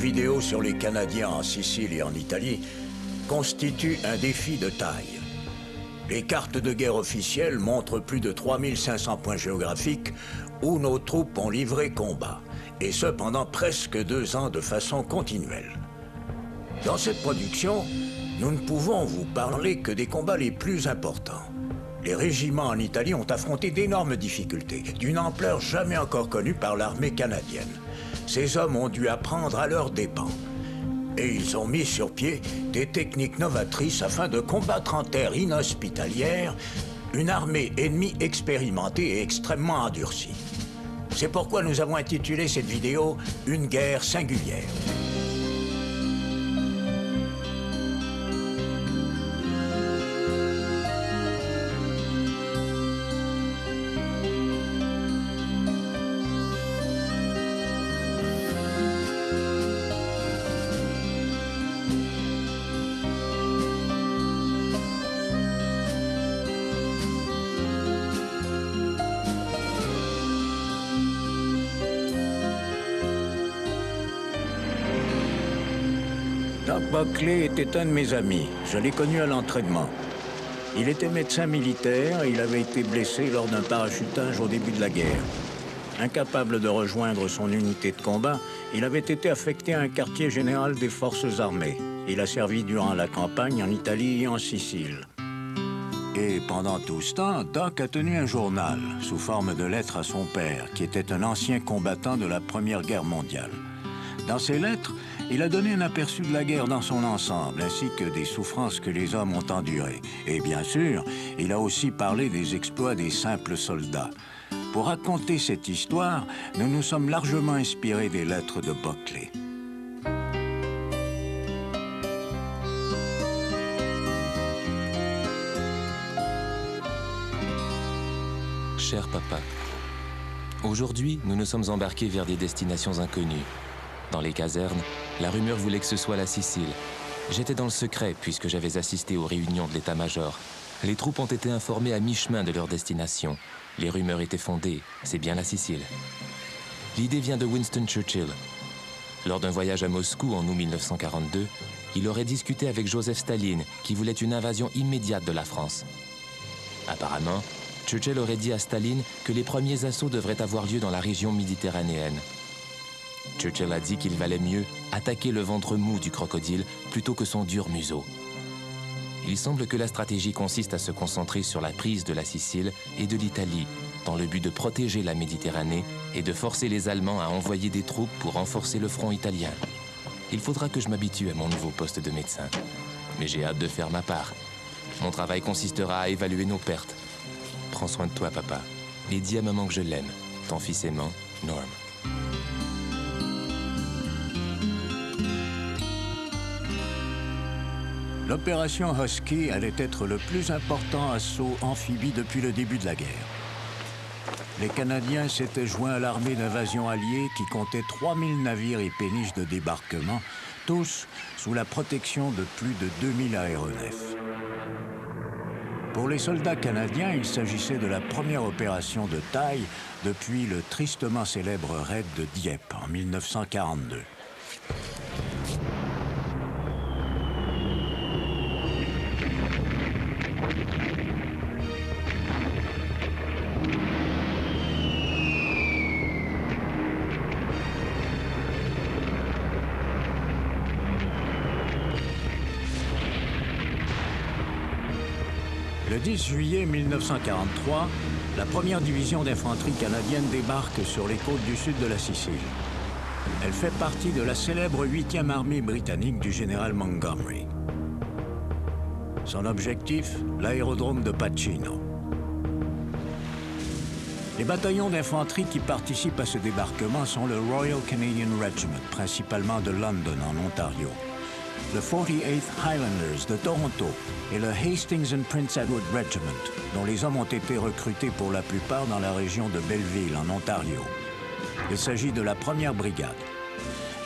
vidéo sur les Canadiens en Sicile et en Italie constitue un défi de taille. Les cartes de guerre officielles montrent plus de 3500 points géographiques où nos troupes ont livré combat, et ce pendant presque 2 ans de façon continuelle. Dans cette production, nous ne pouvons vous parler que des combats les plus importants. Les régiments en Italie ont affronté d'énormes difficultés, d'une ampleur jamais encore connue par l'armée canadienne. Ces hommes ont dû apprendre à leurs dépens. Et ils ont mis sur pied des techniques novatrices afin de combattre en terre inhospitalière une armée ennemie expérimentée et extrêmement endurcie. C'est pourquoi nous avons intitulé cette vidéo « Une guerre singulière ». Doc Buckley était un de mes amis. Je l'ai connu à l'entraînement. Il était médecin militaire et il avait été blessé lors d'un parachutage au début de la guerre. Incapable de rejoindre son unité de combat, il avait été affecté à un quartier général des forces armées. Il a servi durant la campagne en Italie et en Sicile. Et pendant tout ce temps, Doc a tenu un journal sous forme de lettres à son père, qui était un ancien combattant de la Première Guerre mondiale. Dans ces lettres, il a donné un aperçu de la guerre dans son ensemble, ainsi que des souffrances que les hommes ont endurées. Et bien sûr, il a aussi parlé des exploits des simples soldats. Pour raconter cette histoire, nous nous sommes largement inspirés des lettres de Buckley. Cher papa, aujourd'hui, nous nous sommes embarqués vers des destinations inconnues. Dans les casernes, la rumeur voulait que ce soit la Sicile. J'étais dans le secret puisque j'avais assisté aux réunions de l'état-major. Les troupes ont été informées à mi-chemin de leur destination. Les rumeurs étaient fondées, c'est bien la Sicile. L'idée vient de Winston Churchill. Lors d'un voyage à Moscou en août 1942, il aurait discuté avec Joseph Staline qui voulait une invasion immédiate de la France. Apparemment, Churchill aurait dit à Staline que les premiers assauts devraient avoir lieu dans la région méditerranéenne. Churchill a dit qu'il valait mieux attaquer le ventre mou du crocodile plutôt que son dur museau. Il semble que la stratégie consiste à se concentrer sur la prise de la Sicile et de l'Italie, dans le but de protéger la Méditerranée et de forcer les Allemands à envoyer des troupes pour renforcer le front italien. Il faudra que je m'habitue à mon nouveau poste de médecin. Mais j'ai hâte de faire ma part. Mon travail consistera à évaluer nos pertes. Prends soin de toi, papa, et dis à maman que je l'aime. Ton fils aimant, Norm. L'opération Husky allait être le plus important assaut amphibie depuis le début de la guerre. Les Canadiens s'étaient joints à l'armée d'invasion alliée qui comptait 3000 navires et péniches de débarquement, tous sous la protection de plus de 2000 aéronefs. Pour les soldats canadiens, il s'agissait de la première opération de taille depuis le tristement célèbre raid de Dieppe en 1942. Le 10 juillet 1943, la première division d'infanterie canadienne débarque sur les côtes du sud de la Sicile. Elle fait partie de la célèbre 8e armée britannique du général Montgomery. Son objectif, l'aérodrome de Pacino. Les bataillons d'infanterie qui participent à ce débarquement sont le Royal Canadian Regiment, principalement de London, en Ontario, le 48th Highlanders de Toronto et le Hastings and Prince Edward Regiment, dont les hommes ont été recrutés pour la plupart dans la région de Belleville, en Ontario. Il s'agit de la première brigade.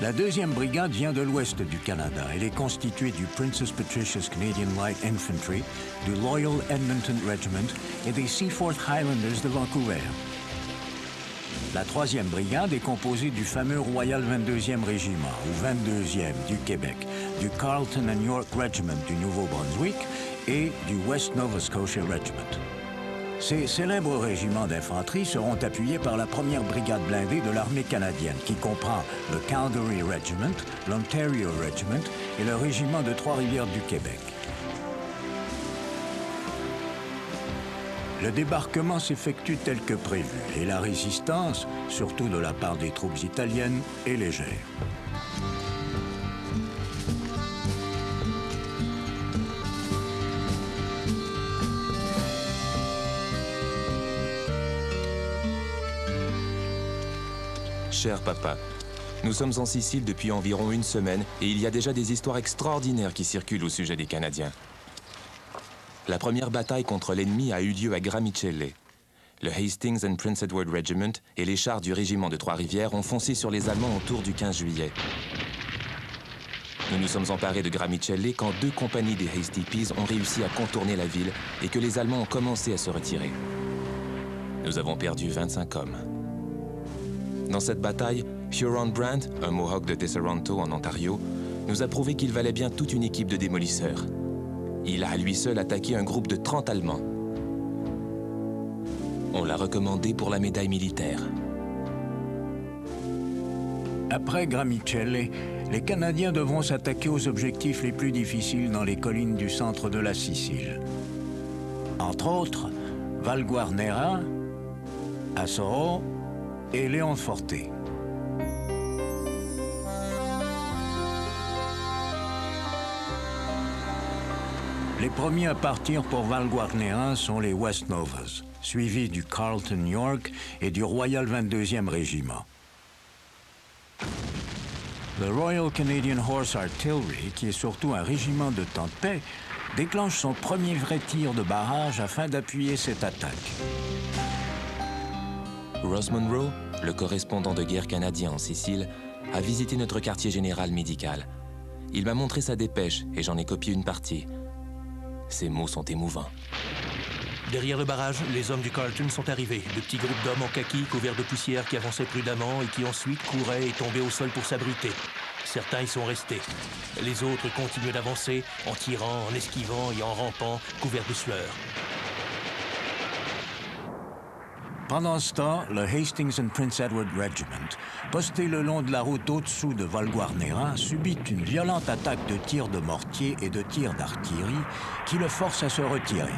La deuxième brigade vient de l'ouest du Canada. Elle est constituée du Princess Patricia's Canadian Light Infantry, du Loyal Edmonton Regiment et des Seaforth Highlanders de Vancouver. La 3e brigade est composée du fameux Royal 22e Régiment, ou 22e du Québec, du Carleton and York Regiment du Nouveau-Brunswick et du West Nova Scotia Regiment. Ces célèbres régiments d'infanterie seront appuyés par la 1re brigade blindée de l'armée canadienne, qui comprend le Calgary Regiment, l'Ontario Regiment et le régiment de Trois-Rivières du Québec. Le débarquement s'effectue tel que prévu et la résistance, surtout de la part des troupes italiennes, est légère. Cher papa, nous sommes en Sicile depuis environ une semaine et il y a déjà des histoires extraordinaires qui circulent au sujet des Canadiens. La première bataille contre l'ennemi a eu lieu à Gramicelle. Le Hastings and Prince Edward Regiment et les chars du régiment de Trois-Rivières ont foncé sur les Allemands autour du 15 juillet. Nous nous sommes emparés de Gramicelle quand 2 compagnies des Hasty Peas ont réussi à contourner la ville et que les Allemands ont commencé à se retirer. Nous avons perdu 25 hommes. Dans cette bataille, Huron Brand, un Mohawk de Tesseranto en Ontario, nous a prouvé qu'il valait bien toute une équipe de démolisseurs. Il a à lui seul attaqué un groupe de 30 Allemands. On l'a recommandé pour la médaille militaire. Après Gramicelle, les Canadiens devront s'attaquer aux objectifs les plus difficiles dans les collines du centre de la Sicile. Entre autres, Valguarnera, Asoro et Leonforte. Les premiers à partir pour Valguarnera sont les West Novas, suivis du Carleton York et du Royal 22e Régiment. Le Royal Canadian Horse Artillery, qui est surtout un régiment de temps de paix, déclenche son premier vrai tir de barrage afin d'appuyer cette attaque. Ross Monroe, le correspondant de guerre canadien en Sicile, a visité notre quartier général médical. Il m'a montré sa dépêche et j'en ai copié une partie. Ces mots sont émouvants. Derrière le barrage, les hommes du Carleton sont arrivés. De petits groupes d'hommes en kaki couverts de poussière qui avançaient prudemment et qui ensuite couraient et tombaient au sol pour s'abriter. Certains y sont restés. Les autres continuaient d'avancer en tirant, en esquivant et en rampant, couverts de sueur. Pendant ce temps, le Hastings and Prince Edward Regiment, posté le long de la route au-dessous de Valguarnera, subit une violente attaque de tirs de mortier et de tirs d'artillerie qui le force à se retirer.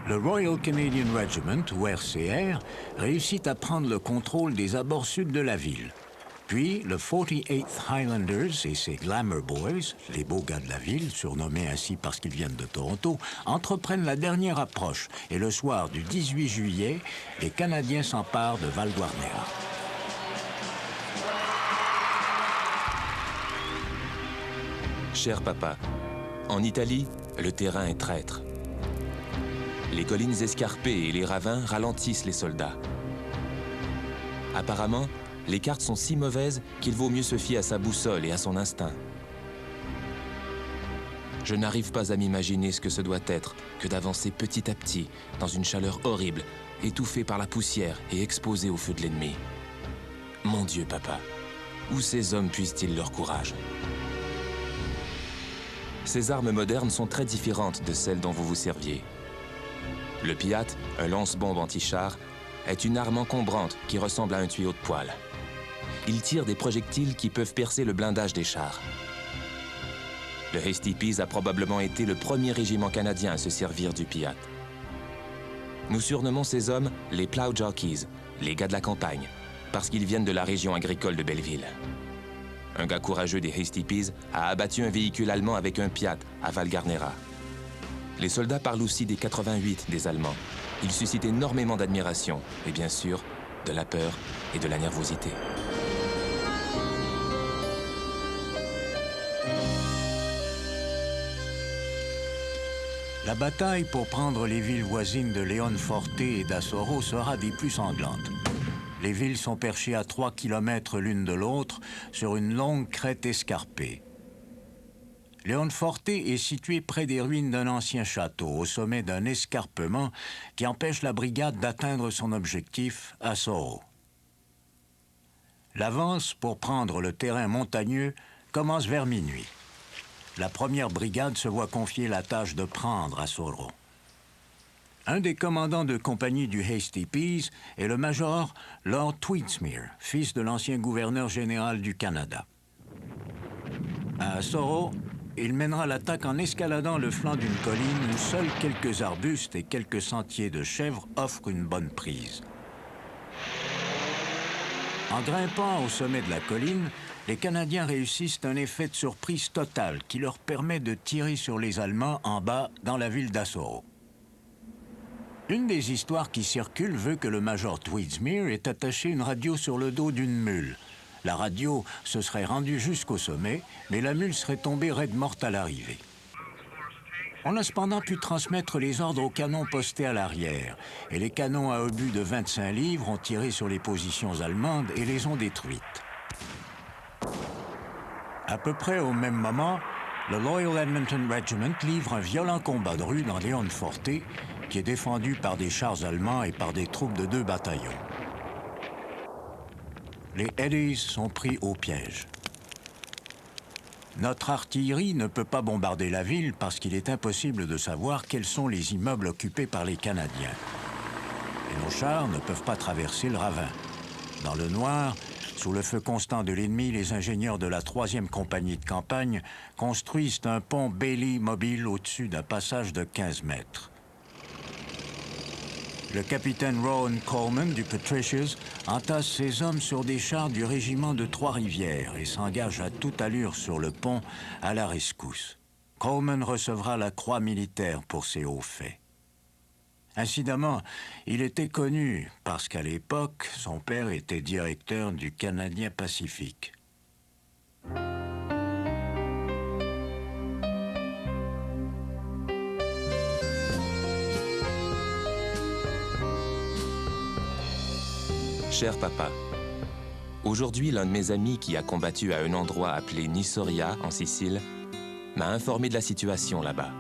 Le Royal Canadian Regiment, ou RCR, réussit à prendre le contrôle des abords sud de la ville. Puis, le 48th Highlanders et ses Glamour Boys, les beaux gars de la ville, surnommés ainsi parce qu'ils viennent de Toronto, entreprennent la dernière approche. Et le soir du 18 juillet, les Canadiens s'emparent de Valguarnera. Cher papa, en Italie, le terrain est traître. Les collines escarpées et les ravins ralentissent les soldats. Apparemment, les cartes sont si mauvaises qu'il vaut mieux se fier à sa boussole et à son instinct. Je n'arrive pas à m'imaginer ce que ce doit être que d'avancer petit à petit dans une chaleur horrible, étouffé par la poussière et exposé au feu de l'ennemi. Mon Dieu, papa, où ces hommes puissent-ils leur courage? Ces armes modernes sont très différentes de celles dont vous vous serviez. Le Piat, un lance-bombe anti-char, est une arme encombrante qui ressemble à un tuyau de poêle. Il tire des projectiles qui peuvent percer le blindage des chars. Le Hasty Peas a probablement été le premier régiment canadien à se servir du Piat. Nous surnommons ces hommes les Plow Jockeys, les gars de la campagne, parce qu'ils viennent de la région agricole de Belleville. Un gars courageux des Hasty Peas a abattu un véhicule allemand avec un Piat à Valguarnera. Les soldats parlent aussi des 88 des Allemands. Ils suscitent énormément d'admiration et bien sûr, de la peur et de la nervosité. La bataille pour prendre les villes voisines de Leonforte et d'Asoro sera des plus sanglantes. Les villes sont perchées à 3 kilomètres l'une de l'autre sur une longue crête escarpée. Leonforte est situé près des ruines d'un ancien château, au sommet d'un escarpement qui empêche la brigade d'atteindre son objectif à Soro. L'avance pour prendre le terrain montagneux commence vers minuit. La première brigade se voit confier la tâche de prendre à Soro. Un des commandants de compagnie du Hasty Peas est le major Lord Tweedsmuir, fils de l'ancien gouverneur général du Canada. À Soro, il mènera l'attaque en escaladant le flanc d'une colline où seuls quelques arbustes et quelques sentiers de chèvres offrent une bonne prise. En grimpant au sommet de la colline, les Canadiens réussissent un effet de surprise total qui leur permet de tirer sur les Allemands en bas dans la ville d'Asoro. Une des histoires qui circulent veut que le major Tweedsmuir ait attaché une radio sur le dos d'une mule. La radio se serait rendue jusqu'au sommet, mais la mule serait tombée raide morte à l'arrivée. On a cependant pu transmettre les ordres aux canons postés à l'arrière, et les canons à obus de 25 livres ont tiré sur les positions allemandes et les ont détruites. À peu près au même moment, le Loyal Edmonton Regiment livre un violent combat de rue dans Leonforte, qui est défendu par des chars allemands et par des troupes de 2 bataillons. Les Eddies sont pris au piège. Notre artillerie ne peut pas bombarder la ville parce qu'il est impossible de savoir quels sont les immeubles occupés par les Canadiens. Et nos chars ne peuvent pas traverser le ravin. Dans le noir, sous le feu constant de l'ennemi, les ingénieurs de la 3e compagnie de campagne construisent un pont Bailey mobile au-dessus d'un passage de 15 mètres. Le capitaine Rowan Coleman du Patricias entasse ses hommes sur des chars du régiment de Trois-Rivières et s'engage à toute allure sur le pont à la rescousse. Coleman recevra la croix militaire pour ses hauts faits. Incidemment, il était connu parce qu'à l'époque, son père était directeur du Canadien Pacifique. Cher papa, aujourd'hui, l'un de mes amis qui a combattu à un endroit appelé Nisoria, en Sicile, m'a informé de la situation là-bas.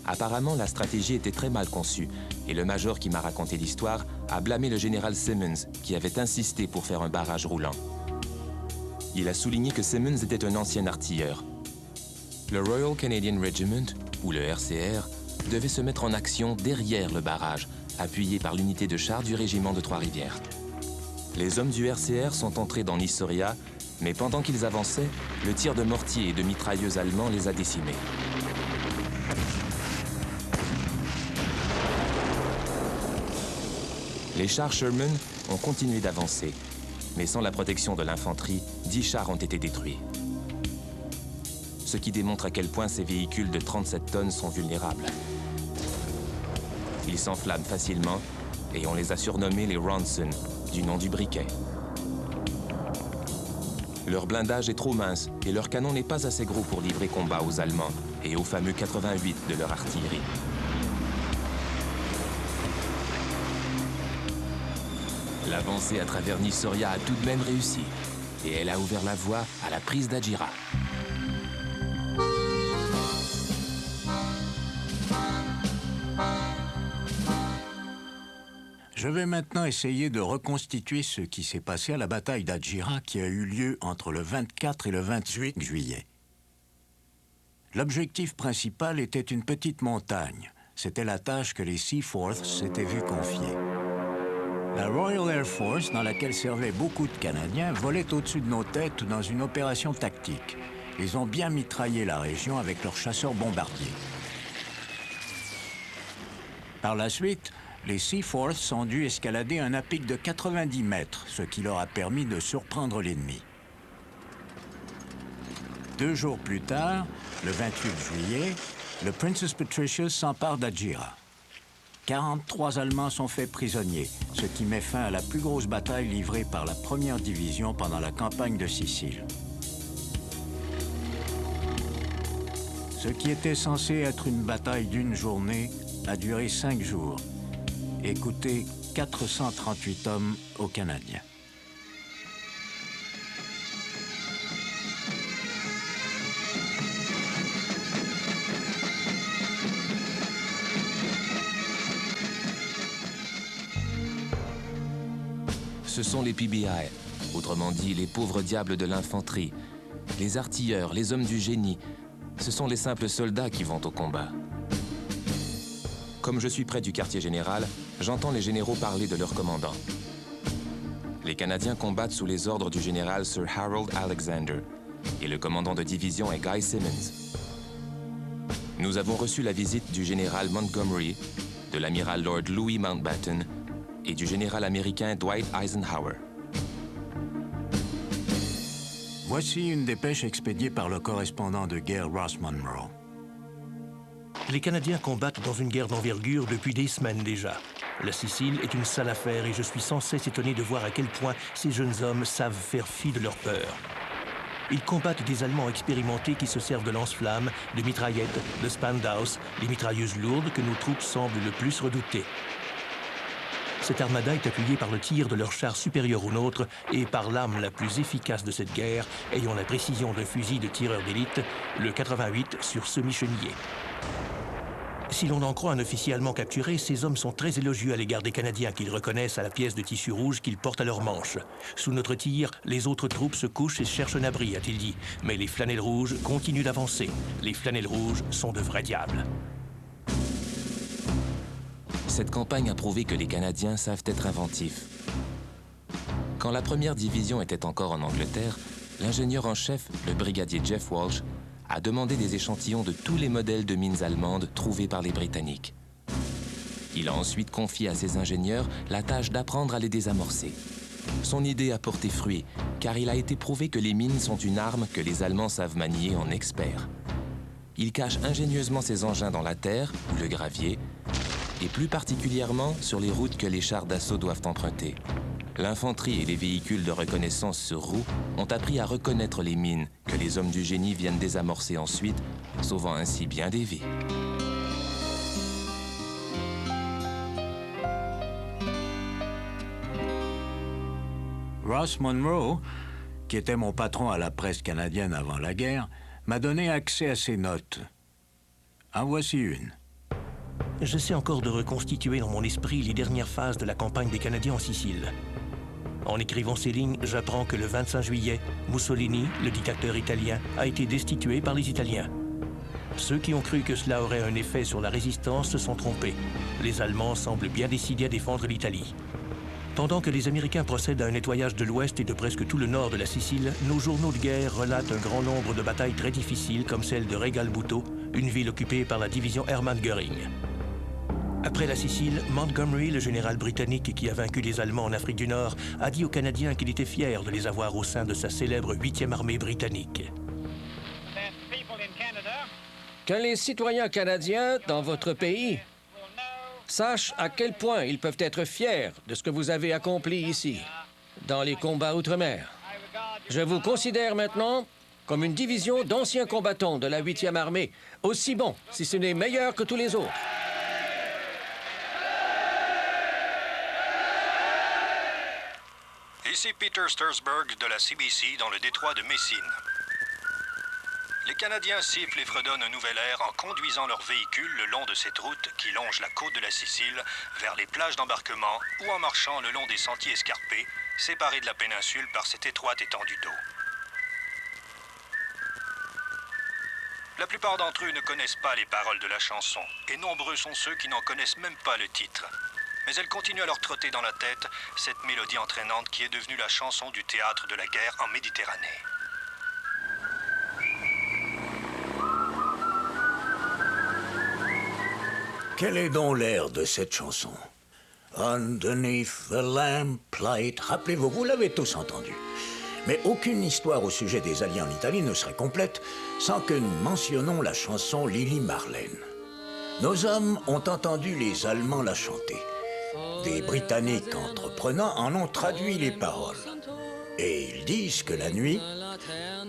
Apparemment, la stratégie était très mal conçue, et le major qui m'a raconté l'histoire a blâmé le général Simmons, qui avait insisté pour faire un barrage roulant. Il a souligné que Simmons était un ancien artilleur. Le Royal Canadian Regiment, ou le RCR, devait se mettre en action derrière le barrage, appuyé par l'unité de chars du régiment de Trois-Rivières. Les hommes du RCR sont entrés dans Nisoria, mais pendant qu'ils avançaient, le tir de mortier et de mitrailleuses allemands les a décimés. Les chars Sherman ont continué d'avancer, mais sans la protection de l'infanterie, 10 chars ont été détruits. Ce qui démontre à quel point ces véhicules de 37 tonnes sont vulnérables. Ils s'enflamment facilement et on les a surnommés les Ronson, du nom du briquet. Leur blindage est trop mince et leur canon n'est pas assez gros pour livrer combat aux Allemands et aux fameux 88 de leur artillerie. L'avancée à travers Nisoria a tout de même réussi et elle a ouvert la voie à la prise d'Adjira. Je vais maintenant essayer de reconstituer ce qui s'est passé à la bataille d'Adjira qui a eu lieu entre le 24 et le 28 juillet. L'objectif principal était une petite montagne. C'était la tâche que les Seaforths s'étaient vu confier. La Royal Air Force, dans laquelle servaient beaucoup de Canadiens, volait au-dessus de nos têtes dans une opération tactique. Ils ont bien mitraillé la région avec leurs chasseurs bombardiers. Par la suite, les Seaforths ont dû escalader un à-pic de 90 mètres, ce qui leur a permis de surprendre l'ennemi. 2 jours plus tard, le 28 juillet, le Princess Patricias s'empare d'Adjira. 43 Allemands sont faits prisonniers, ce qui met fin à la plus grosse bataille livrée par la 1re division pendant la campagne de Sicile. Ce qui était censé être une bataille d'une journée a duré 5 jours et coûté 438 hommes aux Canadiens. Ce sont les PBI, autrement dit les pauvres diables de l'infanterie, les artilleurs, les hommes du génie. Ce sont les simples soldats qui vont au combat. Comme je suis près du quartier général, j'entends les généraux parler de leur commandant. Les Canadiens combattent sous les ordres du général Sir Harold Alexander, et le commandant de division est Guy Simmons. Nous avons reçu la visite du général Montgomery, de l'amiral Lord Louis Mountbatten et du général américain Dwight Eisenhower. Voici une dépêche expédiée par le correspondant de guerre Ross Monroe. Les Canadiens combattent dans une guerre d'envergure depuis des semaines déjà. La Sicile est une sale affaire et je suis sans cesse étonné de voir à quel point ces jeunes hommes savent faire fi de leur peur. Ils combattent des Allemands expérimentés qui se servent de lance-flammes, de mitraillettes, de Spandaus, les mitrailleuses lourdes que nos troupes semblent le plus redouter. Cette armada est appuyée par le tir de leurs chars supérieurs aux nôtres et par l'arme la plus efficace de cette guerre, ayant la précision d'un fusil de tireur d'élite, le 88 sur semi-chenillé. Si l'on en croit un officier allemand capturé, ces hommes sont très élogieux à l'égard des Canadiens qu'ils reconnaissent à la pièce de tissu rouge qu'ils portent à leur manche. Sous notre tir, les autres troupes se couchent et cherchent un abri, a-t-il dit. Mais les flanelles rouges continuent d'avancer. Les flanelles rouges sont de vrais diables. Cette campagne a prouvé que les Canadiens savent être inventifs. Quand la première division était encore en Angleterre, l'ingénieur en chef, le brigadier Jeff Walsh, a demandé des échantillons de tous les modèles de mines allemandes trouvés par les Britanniques. Il a ensuite confié à ses ingénieurs la tâche d'apprendre à les désamorcer. Son idée a porté fruit, car il a été prouvé que les mines sont une arme que les Allemands savent manier en experts. Ils cachent ingénieusement ces engins dans la terre ou le gravier, et plus particulièrement sur les routes que les chars d'assaut doivent emprunter. L'infanterie et les véhicules de reconnaissance sur roues ont appris à reconnaître les mines que les hommes du génie viennent désamorcer ensuite, sauvant ainsi bien des vies. Ross Monroe, qui était mon patron à la presse canadienne avant la guerre, m'a donné accès à ses notes. En voici une. J'essaie encore de reconstituer dans mon esprit les dernières phases de la campagne des Canadiens en Sicile. En écrivant ces lignes, j'apprends que le 25 juillet, Mussolini, le dictateur italien, a été destitué par les Italiens. Ceux qui ont cru que cela aurait un effet sur la résistance se sont trompés. Les Allemands semblent bien décidés à défendre l'Italie. Pendant que les Américains procèdent à un nettoyage de l'ouest et de presque tout le nord de la Sicile, nos journaux de guerre relatent un grand nombre de batailles très difficiles comme celle de Regalbuto, une ville occupée par la division Hermann Göring. Après la Sicile, Montgomery, le général britannique qui a vaincu les Allemands en Afrique du Nord, a dit aux Canadiens qu'il était fier de les avoir au sein de sa célèbre 8e armée britannique. Que les citoyens canadiens dans votre pays sachent à quel point ils peuvent être fiers de ce que vous avez accompli ici, dans les combats outre-mer. Je vous considère maintenant comme une division d'anciens combattants de la 8e armée, aussi bon, si ce n'est meilleur que tous les autres. Ici Peter Stursberg de la CBC dans le détroit de Messine. Les Canadiens sifflent et fredonnent un nouvel air en conduisant leurs véhicules le long de cette route qui longe la côte de la Sicile vers les plages d'embarquement ou en marchant le long des sentiers escarpés, séparés de la péninsule par cette étroite étendue d'eau. La plupart d'entre eux ne connaissent pas les paroles de la chanson, et nombreux sont ceux qui n'en connaissent même pas le titre. Mais elle continue à leur trotter dans la tête cette mélodie entraînante qui est devenue la chanson du théâtre de la guerre en Méditerranée. Quel est donc l'air de cette chanson? Underneath the lamplight. Rappelez-vous, vous l'avez tous entendu. Mais aucune histoire au sujet des Alliés en Italie ne serait complète sans que nous mentionnions la chanson Lili Marlène. Nos hommes ont entendu les Allemands la chanter. Des Britanniques entreprenants en ont traduit les paroles. Et ils disent que la nuit,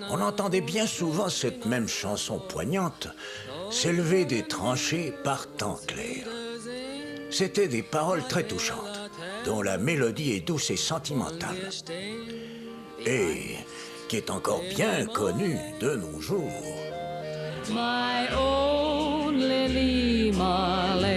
on entendait bien souvent cette même chanson poignante s'élever des tranchées par temps clair. C'étaient des paroles très touchantes, dont la mélodie est douce et sentimentale, et qui est encore bien connue de nos jours. My own Lily Marlene,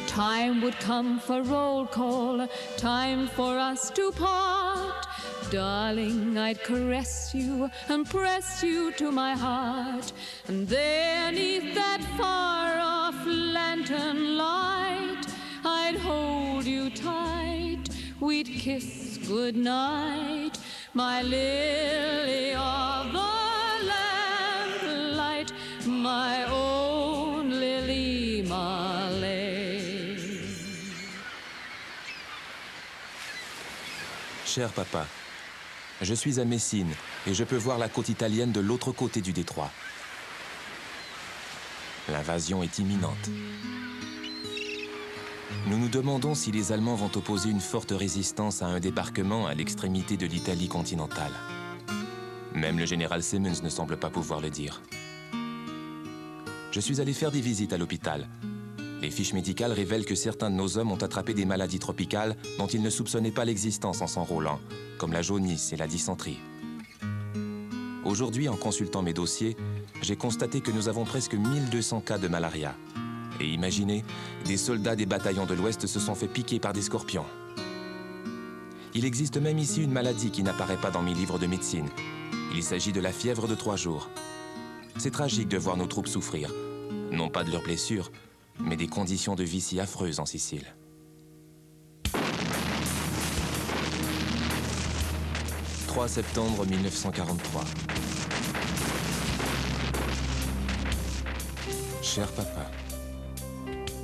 time would would come for roll call, time for us to part. Darling, I'd caress you and press you to my heart. And there, 'neath that far-off lantern light, I'd hold you tight, we'd kiss goodnight, my lily of the lamplight, my own Lily Marley. Cher papa, je suis à Messine et je peux voir la côte italienne de l'autre côté du détroit. L'invasion est imminente. Nous nous demandons si les Allemands vont opposer une forte résistance à un débarquement à l'extrémité de l'Italie continentale. Même le général Simmons ne semble pas pouvoir le dire. Je suis allé faire des visites à l'hôpital. Les fiches médicales révèlent que certains de nos hommes ont attrapé des maladies tropicales dont ils ne soupçonnaient pas l'existence en s'enrôlant, comme la jaunisse et la dysenterie. Aujourd'hui, en consultant mes dossiers, j'ai constaté que nous avons presque 1200 cas de malaria. Et imaginez, des soldats des bataillons de l'Ouest se sont fait piquer par des scorpions. Il existe même ici une maladie qui n'apparaît pas dans mes livres de médecine. Il s'agit de la fièvre de 3 jours. C'est tragique de voir nos troupes souffrir, non pas de leurs blessures, mais des conditions de vie si affreuses en Sicile. « 3 septembre 1943. Cher papa,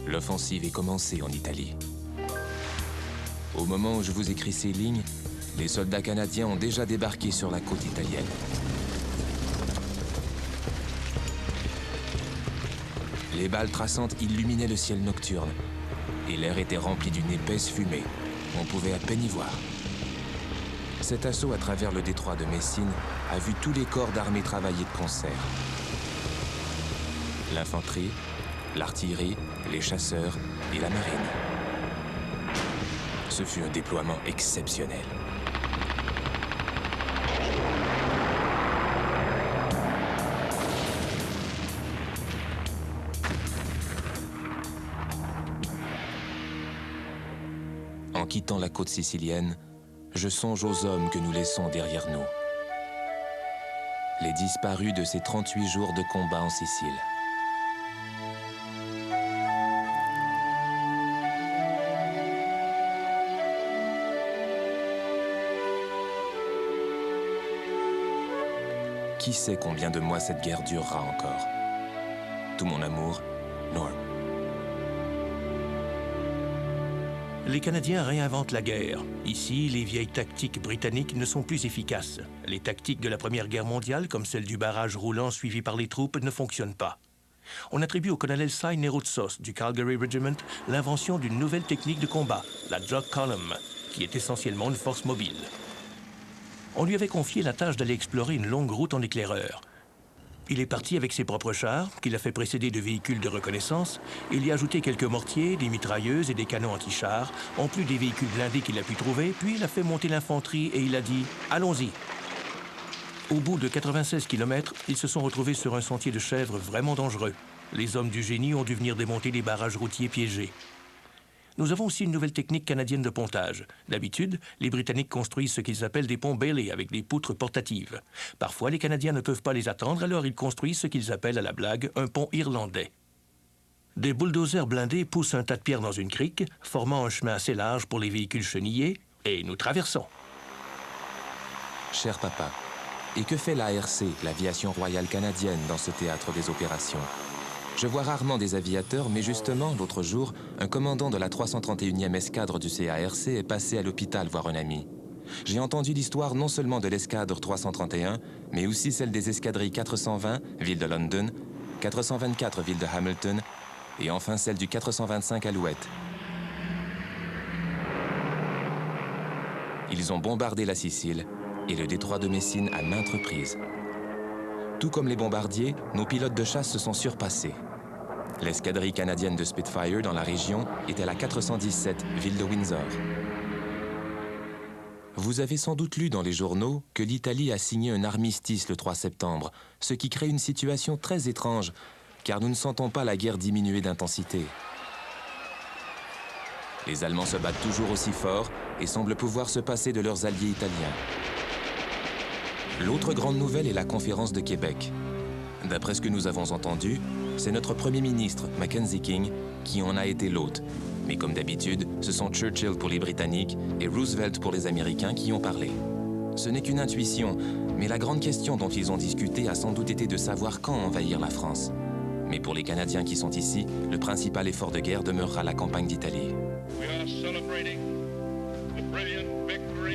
l'offensive est commencée en Italie. Au moment où je vous écris ces lignes, les soldats canadiens ont déjà débarqué sur la côte italienne. Les balles traçantes illuminaient le ciel nocturne et l'air était rempli d'une épaisse fumée. On pouvait à peine y voir. Cet assaut à travers le détroit de Messine a vu tous les corps d'armée travailler de concert. L'infanterie, l'artillerie, les chasseurs et la marine. Ce fut un déploiement exceptionnel. En quittant la côte sicilienne, je songe aux hommes que nous laissons derrière nous. Les disparus de ces 38 jours de combat en Sicile. Qui sait combien de mois cette guerre durera encore? Tout mon amour, Norm. Les Canadiens réinventent la guerre. Ici, les vieilles tactiques britanniques ne sont plus efficaces. Les tactiques de la Première Guerre mondiale, comme celle du barrage roulant suivi par les troupes, ne fonctionnent pas. On attribue au colonel Cy Nerutsos du Calgary Regiment l'invention d'une nouvelle technique de combat, la Jog Column, qui est essentiellement une force mobile. On lui avait confié la tâche d'aller explorer une longue route en éclaireur. Il est parti avec ses propres chars, qu'il a fait précéder de véhicules de reconnaissance, et il y a ajouté quelques mortiers, des mitrailleuses et des canons anti-chars, en plus des véhicules blindés qu'il a pu trouver, puis il a fait monter l'infanterie et il a dit « Allons-y ». Au bout de 96 km, ils se sont retrouvés sur un sentier de chèvres vraiment dangereux. Les hommes du génie ont dû venir démonter des barrages routiers piégés. Nous avons aussi une nouvelle technique canadienne de pontage. D'habitude, les Britanniques construisent ce qu'ils appellent des ponts Bailey avec des poutres portatives. Parfois, les Canadiens ne peuvent pas les attendre, alors ils construisent ce qu'ils appellent à la blague un pont irlandais. Des bulldozers blindés poussent un tas de pierres dans une crique, formant un chemin assez large pour les véhicules chenillés, et nous traversons. Cher papa, et que fait l'ARC, l'aviation royale canadienne, dans ce théâtre des opérations? Je vois rarement des aviateurs, mais justement, l'autre jour, un commandant de la 331e escadre du CARC est passé à l'hôpital voir un ami. J'ai entendu l'histoire non seulement de l'escadre 331, mais aussi celle des escadrilles 420, ville de London, 424, ville de Hamilton, et enfin celle du 425 Alouette. Ils ont bombardé la Sicile et le détroit de Messine à maintes reprises. Tout comme les bombardiers, nos pilotes de chasse se sont surpassés. L'escadrille canadienne de Spitfire dans la région est à la 417, ville de Windsor. Vous avez sans doute lu dans les journaux que l'Italie a signé un armistice le 3 septembre, ce qui crée une situation très étrange, car nous ne sentons pas la guerre diminuer d'intensité. Les Allemands se battent toujours aussi fort et semblent pouvoir se passer de leurs alliés italiens. L'autre grande nouvelle est la conférence de Québec. D'après ce que nous avons entendu, c'est notre Premier ministre, Mackenzie King, qui en a été l'hôte. Mais comme d'habitude, ce sont Churchill pour les Britanniques et Roosevelt pour les Américains qui ont parlé. Ce n'est qu'une intuition, mais la grande question dont ils ont discuté a sans doute été de savoir quand envahir la France. Mais pour les Canadiens qui sont ici, le principal effort de guerre demeurera la campagne d'Italie.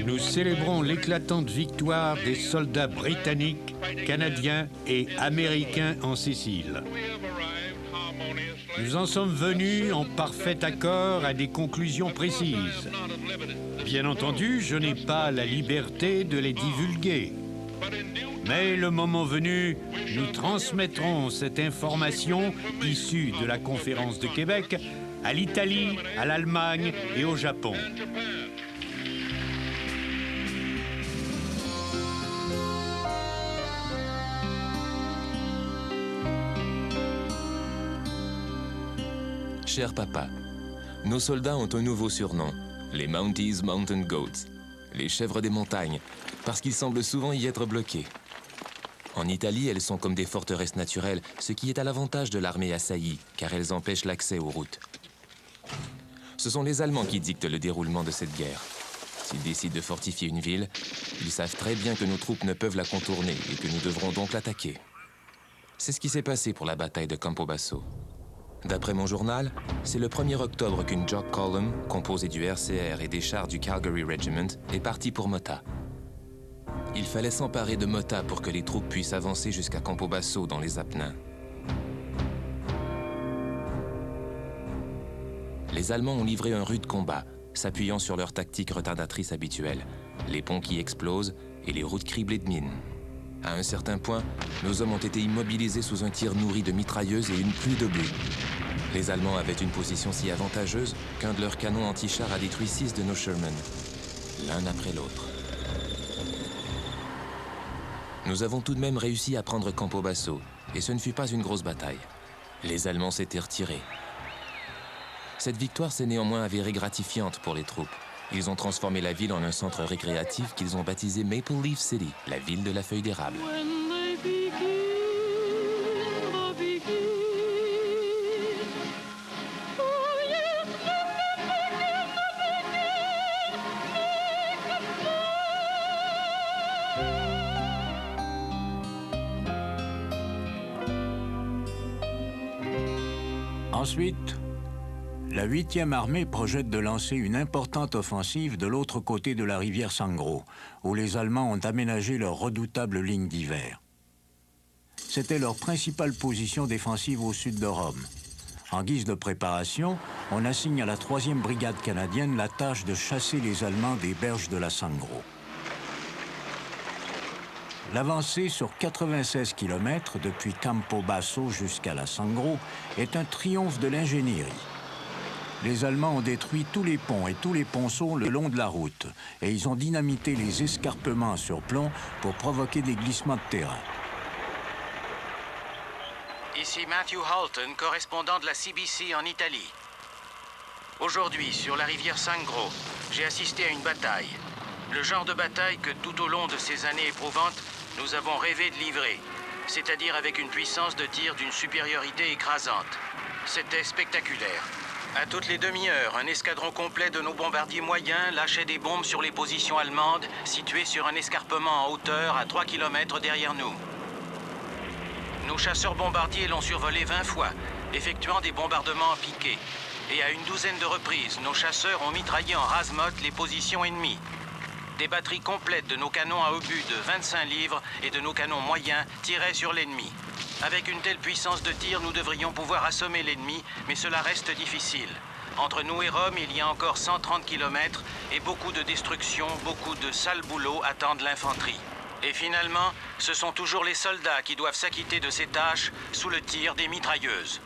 Nous célébrons l'éclatante victoire des soldats britanniques, canadiens et américains en Sicile. Nous en sommes venus en parfait accord à des conclusions précises. Bien entendu, je n'ai pas la liberté de les divulguer. Mais le moment venu, nous transmettrons cette information issue de la conférence de Québec à l'Italie, à l'Allemagne et au Japon. Cher papa, nos soldats ont un nouveau surnom, les Mounties Mountain Goats, les chèvres des montagnes, parce qu'ils semblent souvent y être bloqués. En Italie, elles sont comme des forteresses naturelles, ce qui est à l'avantage de l'armée assaillie, car elles empêchent l'accès aux routes. Ce sont les Allemands qui dictent le déroulement de cette guerre. S'ils décident de fortifier une ville, ils savent très bien que nos troupes ne peuvent la contourner et que nous devrons donc l'attaquer. C'est ce qui s'est passé pour la bataille de Campobasso. D'après mon journal, c'est le 1er octobre qu'une Jock Column, composée du RCR et des chars du Calgary Regiment, est partie pour Mota. Il fallait s'emparer de Mota pour que les troupes puissent avancer jusqu'à Campobasso dans les Apennins. Les Allemands ont livré un rude combat, s'appuyant sur leur tactique retardatrice habituelle, les ponts qui explosent et les routes criblées de mines. À un certain point, nos hommes ont été immobilisés sous un tir nourri de mitrailleuses et une pluie d'obus. Les Allemands avaient une position si avantageuse qu'un de leurs canons anti-chars a détruit 6 de nos Sherman, l'un après l'autre. Nous avons tout de même réussi à prendre Campobasso, et ce ne fut pas une grosse bataille. Les Allemands s'étaient retirés. Cette victoire s'est néanmoins avérée gratifiante pour les troupes. Ils ont transformé la ville en un centre récréatif qu'ils ont baptisé Maple Leaf City, la ville de la feuille d'érable. Ensuite, la 8e armée projette de lancer une importante offensive de l'autre côté de la rivière Sangro, où les Allemands ont aménagé leur redoutable ligne d'hiver. C'était leur principale position défensive au sud de Rome. En guise de préparation, on assigne à la 3e brigade canadienne la tâche de chasser les Allemands des berges de la Sangro. L'avancée sur 96 km depuis Campobasso jusqu'à la Sangro est un triomphe de l'ingénierie. Les Allemands ont détruit tous les ponts et tous les ponceaux le long de la route et ils ont dynamité les escarpements sur plomb pour provoquer des glissements de terrain. Ici Matthew Halton, correspondant de la CBC en Italie. Aujourd'hui, sur la rivière Sangro, j'ai assisté à une bataille. Le genre de bataille que tout au long de ces années éprouvantes, nous avons rêvé de livrer, c'est-à-dire avec une puissance de tir d'une supériorité écrasante. C'était spectaculaire. À toutes les demi-heures, un escadron complet de nos bombardiers moyens lâchait des bombes sur les positions allemandes situées sur un escarpement en hauteur à 3 km derrière nous. Nos chasseurs bombardiers l'ont survolé 20 fois, effectuant des bombardements en piqué. Et à une douzaine de reprises, nos chasseurs ont mitraillé en rase-motte les positions ennemies. Des batteries complètes de nos canons à obus de 25 livres et de nos canons moyens tiraient sur l'ennemi. Avec une telle puissance de tir, nous devrions pouvoir assommer l'ennemi, mais cela reste difficile. Entre nous et Rome, il y a encore 130 km et beaucoup de destruction, beaucoup de sales boulots attendent l'infanterie. Et finalement, ce sont toujours les soldats qui doivent s'acquitter de ces tâches sous le tir des mitrailleuses.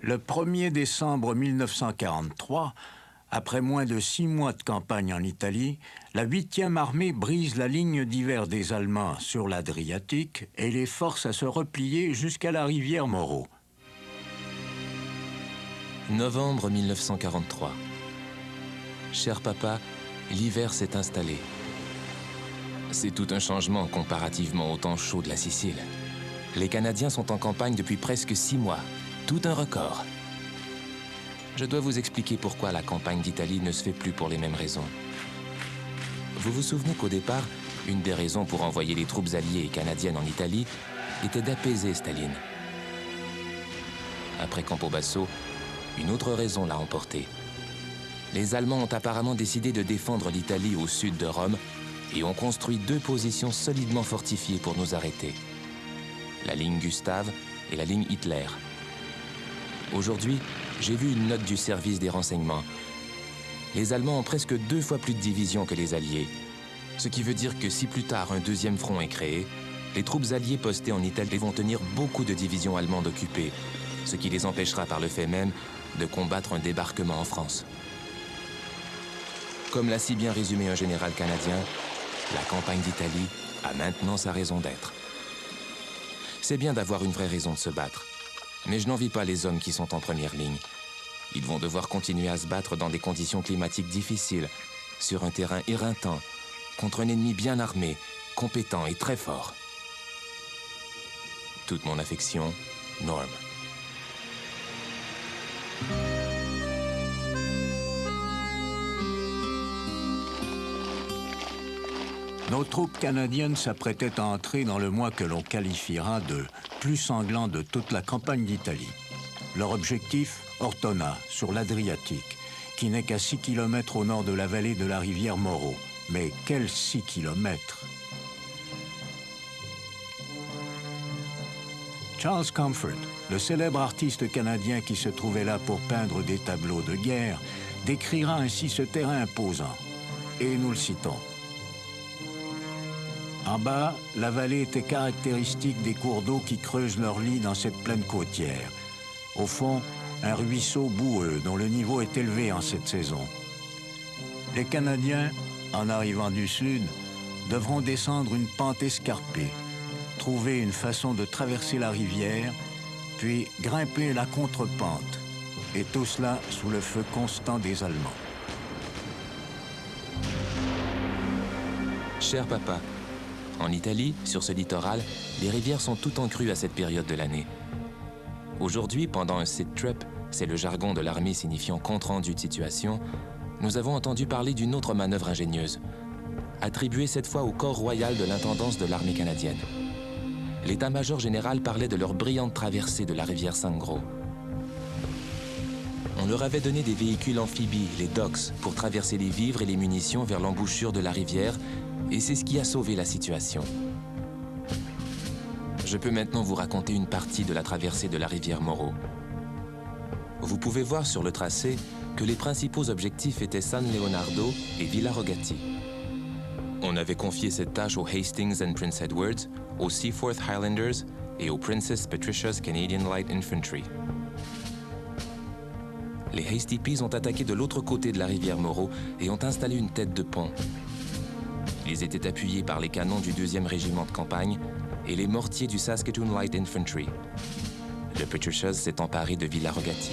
Le 1er décembre 1943, après moins de 6 mois de campagne en Italie, la 8e armée brise la ligne d'hiver des Allemands sur l'Adriatique et les force à se replier jusqu'à la rivière Moro. Novembre 1943. Cher papa, l'hiver s'est installé. C'est tout un changement comparativement au temps chaud de la Sicile. Les Canadiens sont en campagne depuis presque 6 mois. Tout un record. Je dois vous expliquer pourquoi la campagne d'Italie ne se fait plus pour les mêmes raisons. Vous vous souvenez qu'au départ, une des raisons pour envoyer les troupes alliées et canadiennes en Italie était d'apaiser Staline. Après Campobasso, une autre raison l'a emporté. Les Allemands ont apparemment décidé de défendre l'Italie au sud de Rome et ont construit 2 positions solidement fortifiées pour nous arrêter. La ligne Gustave et la ligne Hitler. Aujourd'hui, j'ai vu une note du service des renseignements. Les Allemands ont presque 2 fois plus de divisions que les Alliés. Ce qui veut dire que si plus tard un 2e front est créé, les troupes alliées postées en Italie vont tenir beaucoup de divisions allemandes occupées, ce qui les empêchera par le fait même de combattre un débarquement en France. Comme l'a si bien résumé un général canadien, la campagne d'Italie a maintenant sa raison d'être. C'est bien d'avoir une vraie raison de se battre, mais je n'envie pas les hommes qui sont en première ligne. Ils vont devoir continuer à se battre dans des conditions climatiques difficiles, sur un terrain éreintant, contre un ennemi bien armé, compétent et très fort. Toute mon affection, Norm. Nos troupes canadiennes s'apprêtaient à entrer dans le mois que l'on qualifiera de plus sanglant de toute la campagne d'Italie. Leur objectif, Ortona, sur l'Adriatique, qui n'est qu'à 6 km au nord de la vallée de la rivière Moro. Mais quels 6 kilomètres! Charles Comfort, le célèbre artiste canadien qui se trouvait là pour peindre des tableaux de guerre, décrira ainsi ce terrain imposant. Et nous le citons. En bas, la vallée était caractéristique des cours d'eau qui creusent leur lit dans cette plaine côtière. Au fond, un ruisseau boueux dont le niveau est élevé en cette saison. Les Canadiens, en arrivant du sud, devront descendre une pente escarpée, trouver une façon de traverser la rivière, puis grimper la contrepente, et tout cela sous le feu constant des Allemands. Cher papa, en Italie, sur ce littoral, les rivières sont toutes en crue à cette période de l'année. Aujourd'hui, pendant un sit trip, c'est le jargon de l'armée signifiant compte-rendu de situation, nous avons entendu parler d'une autre manœuvre ingénieuse, attribuée cette fois au corps royal de l'intendance de l'armée canadienne. L'état-major général parlait de leur brillante traversée de la rivière Sangro. On leur avait donné des véhicules amphibies, les docks, pour traverser les vivres et les munitions vers l'embouchure de la rivière, et c'est ce qui a sauvé la situation. Je peux maintenant vous raconter une partie de la traversée de la rivière Moro. Vous pouvez voir sur le tracé que les principaux objectifs étaient San Leonardo et Villa Rogati. On avait confié cette tâche aux Hastings and Prince Edwards, aux Seaforth Highlanders et aux Princess Patricia's Canadian Light Infantry. Les Hasty Peas ont attaqué de l'autre côté de la rivière Moro et ont installé une tête de pont. Ils étaient appuyés par les canons du 2e régiment de campagne et les mortiers du Saskatoon Light Infantry. Le Patricias s'est emparé de Villa Rogati.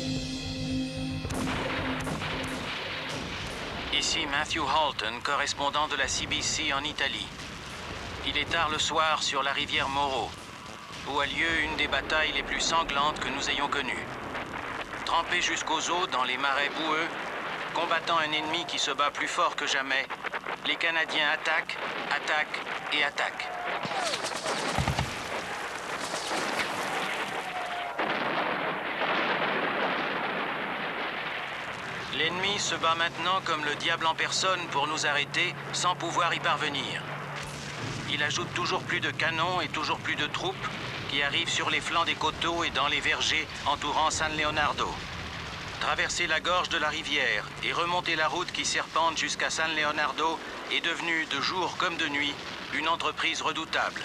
Ici Matthew Halton, correspondant de la CBC en Italie. Il est tard le soir sur la rivière Moro, où a lieu une des batailles les plus sanglantes que nous ayons connues. Trempés jusqu'aux os dans les marais boueux, combattant un ennemi qui se bat plus fort que jamais, les Canadiens attaquent, attaquent et attaquent. L'ennemi se bat maintenant comme le diable en personne pour nous arrêter, sans pouvoir y parvenir. Il ajoute toujours plus de canons et toujours plus de troupes qui arrivent sur les flancs des coteaux et dans les vergers entourant San Leonardo. Traverser la gorge de la rivière et remonter la route qui serpente jusqu'à San Leonardo est devenu, de jour comme de nuit, une entreprise redoutable.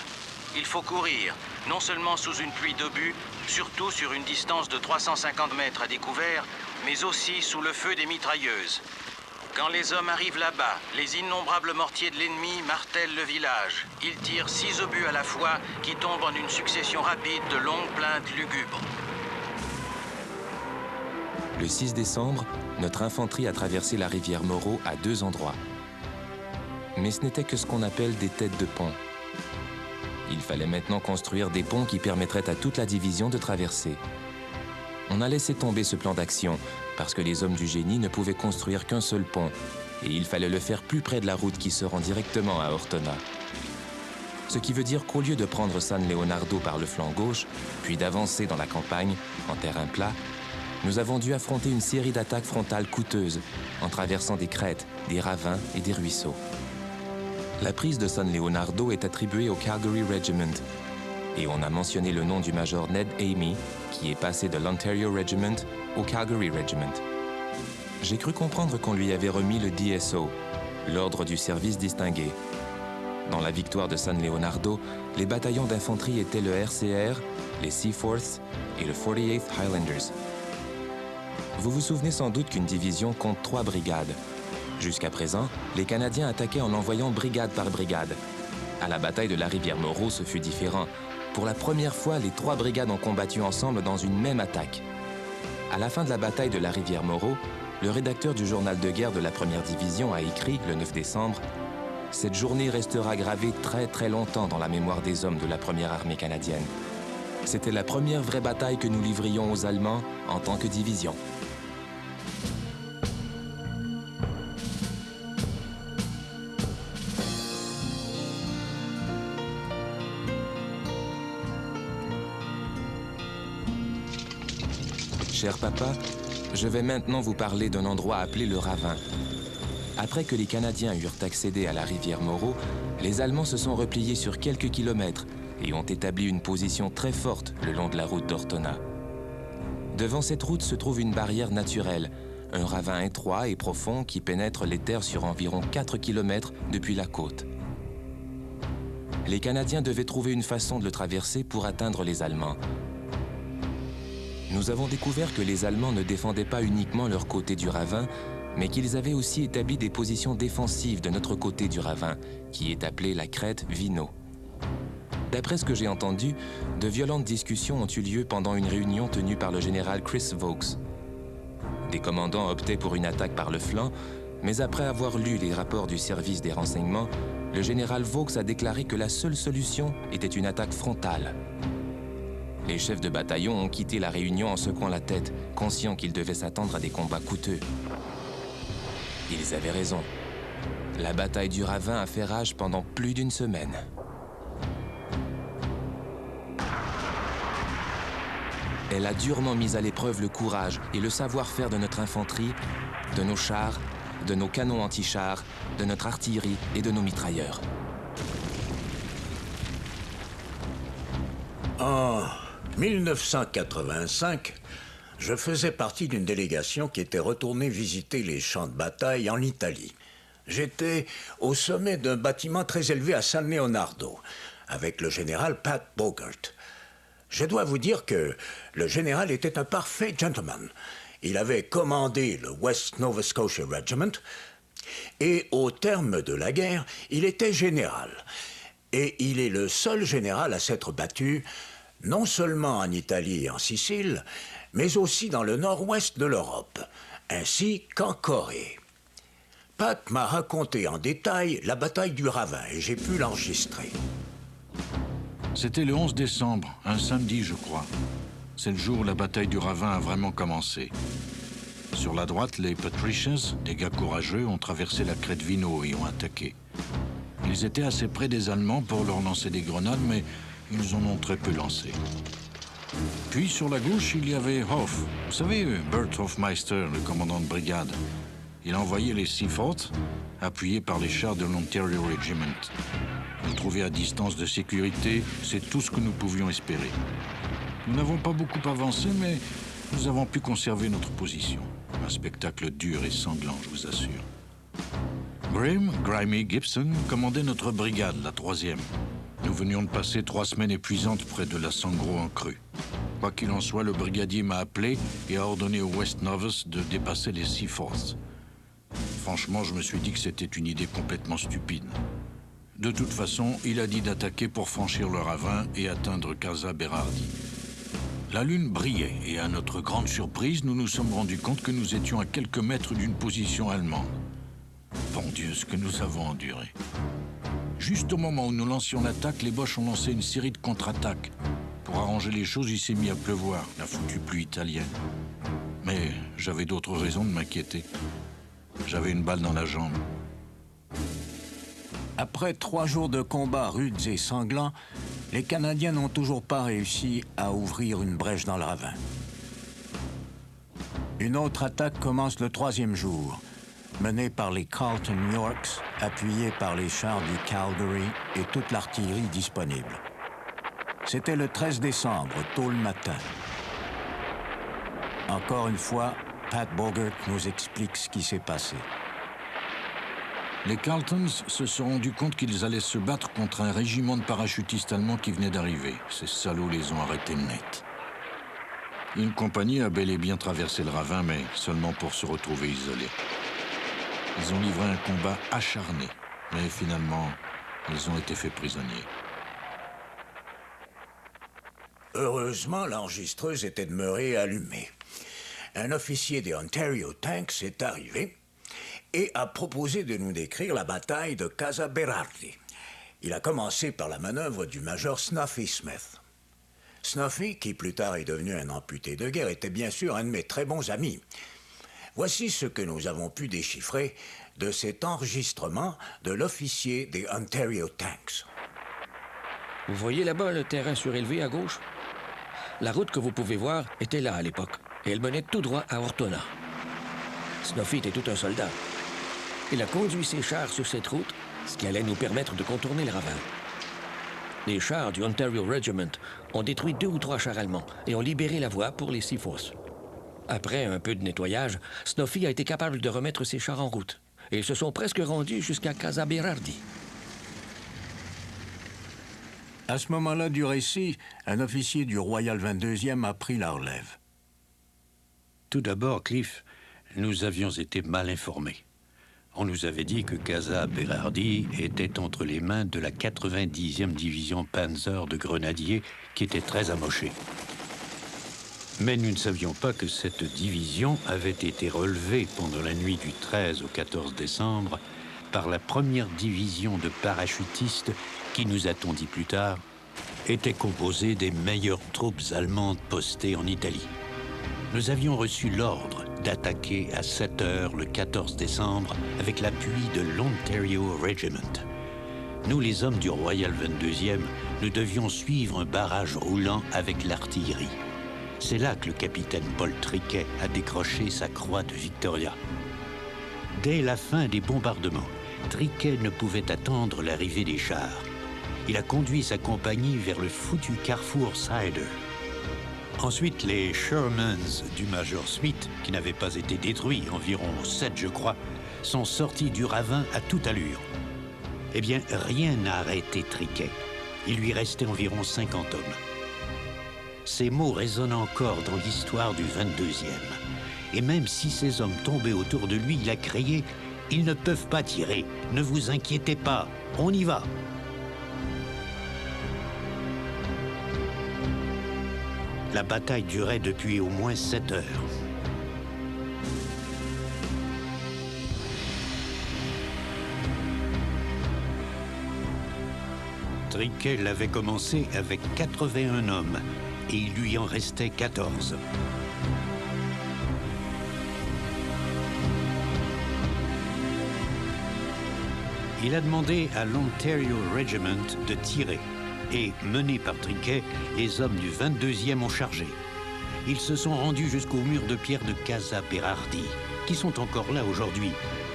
Il faut courir, non seulement sous une pluie d'obus, surtout sur une distance de 350 mètres à découvert, mais aussi sous le feu des mitrailleuses. Quand les hommes arrivent là-bas, les innombrables mortiers de l'ennemi martèlent le village. Ils tirent 6 obus à la fois qui tombent en une succession rapide de longues plaintes lugubres. Le 6 décembre, notre infanterie a traversé la rivière Moreau à 2 endroits. Mais ce n'était que ce qu'on appelle des têtes de pont. Il fallait maintenant construire des ponts qui permettraient à toute la division de traverser. On a laissé tomber ce plan d'action parce que les hommes du génie ne pouvaient construire qu'un seul pont et il fallait le faire plus près de la route qui se rend directement à Ortona. Ce qui veut dire qu'au lieu de prendre San Leonardo par le flanc gauche, puis d'avancer dans la campagne, en terrain plat, nous avons dû affronter une série d'attaques frontales coûteuses en traversant des crêtes, des ravins et des ruisseaux. La prise de San Leonardo est attribuée au Calgary Regiment et on a mentionné le nom du major Ned Amy qui est passé de l'Ontario Regiment au Calgary Regiment. J'ai cru comprendre qu'on lui avait remis le DSO, l'ordre du service distingué. Dans la victoire de San Leonardo, les bataillons d'infanterie étaient le RCR, les Seaforths et le 48th Highlanders. Vous vous souvenez sans doute qu'une division compte 3 brigades. Jusqu'à présent, les Canadiens attaquaient en envoyant brigade par brigade. À la bataille de la rivière Moreau, ce fut différent. Pour la première fois, les 3 brigades ont combattu ensemble dans une même attaque. À la fin de la bataille de la rivière Moreau, le rédacteur du journal de guerre de la 1re division a écrit, le 9 décembre, « Cette journée restera gravée très très longtemps dans la mémoire des hommes de la 1re armée canadienne. C'était la première vraie bataille que nous livrions aux Allemands en tant que division. » Cher papa, je vais maintenant vous parler d'un endroit appelé le Ravin. Après que les Canadiens eurent accédé à la rivière Moreau, les Allemands se sont repliés sur quelques kilomètres et ont établi une position très forte le long de la route d'Ortona. Devant cette route se trouve une barrière naturelle, un ravin étroit et profond qui pénètre les terres sur environ 4 kilomètres depuis la côte. Les Canadiens devaient trouver une façon de le traverser pour atteindre les Allemands. Nous avons découvert que les Allemands ne défendaient pas uniquement leur côté du ravin, mais qu'ils avaient aussi établi des positions défensives de notre côté du ravin, qui est appelée la crête Vino. D'après ce que j'ai entendu, de violentes discussions ont eu lieu pendant une réunion tenue par le général Chris Vaux. Des commandants optaient pour une attaque par le flanc, mais après avoir lu les rapports du service des renseignements, le général Vaux a déclaré que la seule solution était une attaque frontale. Les chefs de bataillon ont quitté la réunion en secouant la tête, conscients qu'ils devaient s'attendre à des combats coûteux. Ils avaient raison. La bataille du ravin a fait rage pendant plus d'une semaine. Elle a durement mis à l'épreuve le courage et le savoir-faire de notre infanterie, de nos chars, de nos canons anti-chars, de notre artillerie et de nos mitrailleurs. En 1985, je faisais partie d'une délégation qui était retournée visiter les champs de bataille en Italie. J'étais au sommet d'un bâtiment très élevé à San Leonardo, avec le général Pat Bogart. Je dois vous dire que le général était un parfait gentleman. Il avait commandé le West Nova Scotia Regiment, et au terme de la guerre, il était général. Et il est le seul général à s'être battu non seulement en Italie et en Sicile, mais aussi dans le nord-ouest de l'Europe, ainsi qu'en Corée. Pat m'a raconté en détail la bataille du ravin et j'ai pu l'enregistrer. C'était le 11 décembre, un samedi, je crois. C'est le jour où la bataille du ravin a vraiment commencé. Sur la droite, les Patricians, des gars courageux, ont traversé la crête Vino et ont attaqué. Ils étaient assez près des Allemands pour leur lancer des grenades, mais ils en ont très peu lancé. Puis, sur la gauche, il y avait Hoff. Vous savez, Bert Hofmeister, le commandant de brigade. Il a envoyé les Seaforths, appuyés par les chars de l'Ontario Regiment. Nous trouver à distance de sécurité, c'est tout ce que nous pouvions espérer. Nous n'avons pas beaucoup avancé, mais nous avons pu conserver notre position. Un spectacle dur et sanglant, je vous assure. Grimey Gibson commandait notre brigade, la 3e. Nous venions de passer 3 semaines épuisantes près de la Sangro en crue. Quoi qu'il en soit, le brigadier m'a appelé et a ordonné aux West Novas de dépasser les Seaforths. Franchement, je me suis dit que c'était une idée complètement stupide. De toute façon, il a dit d'attaquer pour franchir le ravin et atteindre Casa Berardi. La lune brillait et à notre grande surprise, nous nous sommes rendus compte que nous étions à quelques mètres d'une position allemande. Bon Dieu, ce que nous avons enduré. Juste au moment où nous lancions l'attaque, les Boches ont lancé une série de contre-attaques. Pour arranger les choses, il s'est mis à pleuvoir, la foutue pluie italienne. Mais j'avais d'autres raisons de m'inquiéter. J'avais une balle dans la jambe. Après 3 jours de combats rudes et sanglants, les Canadiens n'ont toujours pas réussi à ouvrir une brèche dans le ravin. Une autre attaque commence le 3e jour, menée par les Carleton Yorks, appuyés par les chars du Calgary et toute l'artillerie disponible. C'était le 13 décembre, tôt le matin. Encore une fois, Pat Bogert nous explique ce qui s'est passé. Les Carletons se sont rendus compte qu'ils allaient se battre contre un régiment de parachutistes allemands qui venait d'arriver. Ces salauds les ont arrêtés net. Une compagnie a bel et bien traversé le ravin, mais seulement pour se retrouver isolés. Ils ont livré un combat acharné, mais finalement, ils ont été faits prisonniers. Heureusement, l'enregistreuse était demeurée et allumée. Un officier des Ontario Tanks est arrivé et a proposé de nous décrire la bataille de Casa Berardi. Il a commencé par la manœuvre du major Snuffy Smith. Snuffy, qui plus tard est devenu un amputé de guerre, était bien sûr un de mes très bons amis. Voici ce que nous avons pu déchiffrer de cet enregistrement de l'officier des Ontario Tanks. Vous voyez là-bas le terrain surélevé à gauche? La route que vous pouvez voir était là à l'époque, et elle menait tout droit à Ortona. Snuffy était tout un soldat. Il a conduit ses chars sur cette route, ce qui allait nous permettre de contourner le ravin. Les chars du Ontario Regiment ont détruit 2 ou 3 chars allemands et ont libéré la voie pour les Seaforth. Après un peu de nettoyage, Snuffy a été capable de remettre ses chars en route. Et ils se sont presque rendus jusqu'à Casa Berardi. À ce moment-là du récit, un officier du Royal 22e a pris la relève. Tout d'abord, Cliff, nous avions été mal informés. On nous avait dit que Casa Berardi était entre les mains de la 90e division Panzer de grenadiers qui était très amochée. Mais nous ne savions pas que cette division avait été relevée pendant la nuit du 13 au 14 décembre par la première division de parachutistes qui, nous a-t-on dit plus tard, était composée des meilleures troupes allemandes postées en Italie. Nous avions reçu l'ordre d'attaquer à 7 heures le 14 décembre avec l'appui de l'Ontario Regiment. Nous, les hommes du Royal 22e, nous devions suivre un barrage roulant avec l'artillerie. C'est là que le capitaine Paul Triquet a décroché sa croix de Victoria. Dès la fin des bombardements, Triquet ne pouvait attendre l'arrivée des chars. Il a conduit sa compagnie vers le foutu carrefour Cider. Ensuite, les Shermans du Major Smith, qui n'avaient pas été détruits, environ 7 je crois, sont sortis du ravin à toute allure. Eh bien, rien n'a arrêté Triquet. Il lui restait environ 50 hommes. Ces mots résonnent encore dans l'histoire du 22e. Et même si ces hommes tombaient autour de lui, il a crié « Ils ne peuvent pas tirer, ne vous inquiétez pas, on y va !» La bataille durait depuis au moins 7 heures. Triquet l'avait commencé avec 81 hommes et il lui en restait 14. Il a demandé à l'Ontario Regiment de tirer. Et, menés par Triquet, les hommes du 22e ont chargé. Ils se sont rendus jusqu'au mur de pierre de Casa Berardi, qui sont encore là aujourd'hui.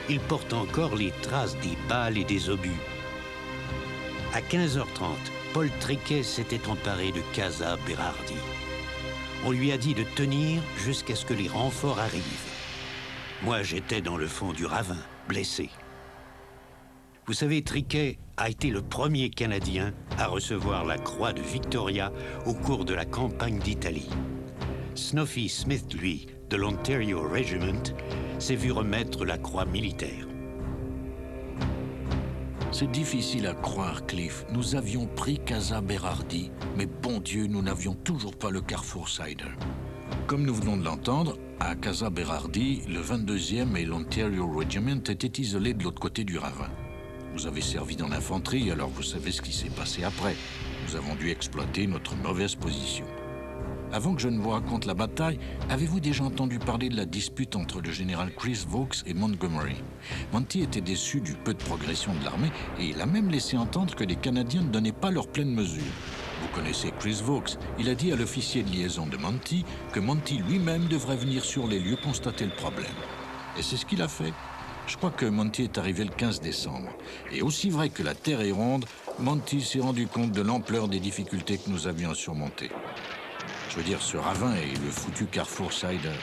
Ils portent encore les traces des balles et des obus. À 15h30, Paul Triquet s'était emparé de Casa Berardi. On lui a dit de tenir jusqu'à ce que les renforts arrivent. Moi, j'étais dans le fond du ravin, blessé. Vous savez, Triquet a été le premier Canadien à recevoir la croix de Victoria au cours de la campagne d'Italie. Snuffy Smith, lui, de l'Ontario Regiment, s'est vu remettre la croix militaire. C'est difficile à croire, Cliff. Nous avions pris Casa Berardi, mais bon Dieu, nous n'avions toujours pas le Carrefour Cider. Comme nous venons de l'entendre, à Casa Berardi, le 22e et l'Ontario Regiment étaient isolés de l'autre côté du ravin. Vous avez servi dans l'infanterie, alors vous savez ce qui s'est passé après. Nous avons dû exploiter notre mauvaise position. Avant que je ne vous raconte la bataille, avez-vous déjà entendu parler de la dispute entre le général Chris Vaux et Montgomery? Monty était déçu du peu de progression de l'armée et il a même laissé entendre que les Canadiens ne donnaient pas leur pleine mesure. Vous connaissez Chris Vaux, il a dit à l'officier de liaison de Monty que Monty lui-même devrait venir sur les lieux constater le problème. Et c'est ce qu'il a fait. Je crois que Monty est arrivé le 15 décembre. Et aussi vrai que la Terre est ronde, Monty s'est rendu compte de l'ampleur des difficultés que nous avions à surmonter. Je veux dire, ce ravin et le foutu Carrefour Cider.